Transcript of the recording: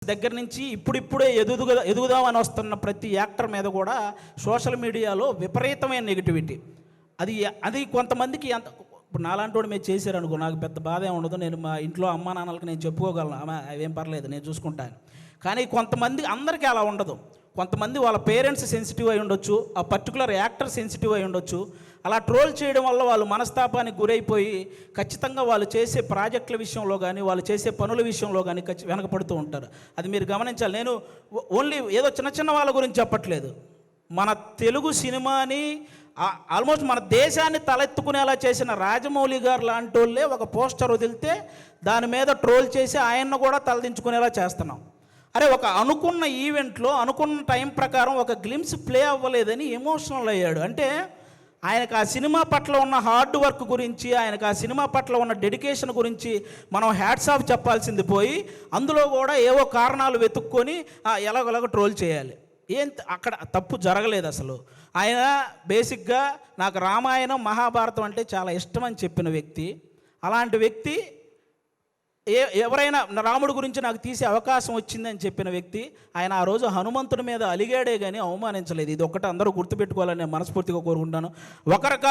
దగ్గర నుంచి ఇప్పుడిప్పుడే ఎదుగుదామని వస్తున్న ప్రతి యాక్టర్ మీద కూడా సోషల్ మీడియాలో విపరీతమైన నెగిటివిటీ. అది అది కొంతమందికి ఇప్పుడు నాలాంటి వాడు మీరు చేశారనుకో, నాకు పెద్ద బాధ ఏమి ఉండదు. నేను మా ఇంట్లో అమ్మా నాన్నలకి నేను చెప్పుకోగలను, అవేం పర్లేదు, నేను చూసుకుంటాను. కానీ కొంతమంది, అందరికీ అలా ఉండదు. కొంతమంది వాళ్ళ పేరెంట్స్ సెన్సిటివ్ అయి ఉండొచ్చు, ఆ పర్టికులర్ యాక్టర్ సెన్సిటివ్ అయి ఉండొచ్చు. అలా ట్రోల్ చేయడం వల్ల వాళ్ళు మనస్తాపానికి గురైపోయి ఖచ్చితంగా వాళ్ళు చేసే ప్రాజెక్టుల విషయంలో కానీ, వాళ్ళు చేసే పనుల విషయంలో కానీ వెనకపడుతూ ఉంటారు. అది మీరు గమనించాలి. నేను ఓన్లీ ఏదో చిన్న చిన్న వాళ్ళ గురించి చెప్పట్లేదు. మన తెలుగు సినిమాని ఆల్మోస్ట్ మన దేశాన్ని తలెత్తుకునేలా చేసిన రాజమౌళి గారు లాంటి వాళ్ళే ఒక పోస్టర్ వదిలితే దాని మీద ట్రోల్ చేసి ఆయన్ను కూడా తలదించుకునేలా చేస్తున్నాం. అరే, ఒక అనుకున్న ఈవెంట్లో అనుకున్న టైం ప్రకారం ఒక గ్లిమ్స్ ప్లే అవ్వలేదని ఎమోషనల్ అయ్యాడు. అంటే ఆయనకు ఆ సినిమా పట్ల ఉన్న హార్డ్ వర్క్ గురించి, ఆయనకు ఆ సినిమా పట్ల ఉన్న డెడికేషన్ గురించి మనం హ్యాట్స్ ఆఫ్ చెప్పాల్సింది పోయి, అందులో కూడా ఏవో కారణాలు వెతుక్కొని ఎలాగోలాగ ట్రోల్ చేయాలి. అక్కడ తప్పు జరగలేదు అసలు. ఆయన బేసిక్గా నాకు రామాయణం మహాభారతం అంటే చాలా ఇష్టం అని చెప్పిన వ్యక్తి. అలాంటి వ్యక్తి ఎవరైనా రాముడి గురించి నాకు తీసే అవకాశం వచ్చిందని చెప్పిన వ్యక్తి. ఆయన ఆ రోజు హనుమంతుడి మీద అలిగాడే కానీ అవమానించలేదు. ఇది ఒక్కటి అందరూ గుర్తుపెట్టుకోవాలని నేను మనస్ఫూర్తిగా కోరుకుంటాను. ఒకరు కాదు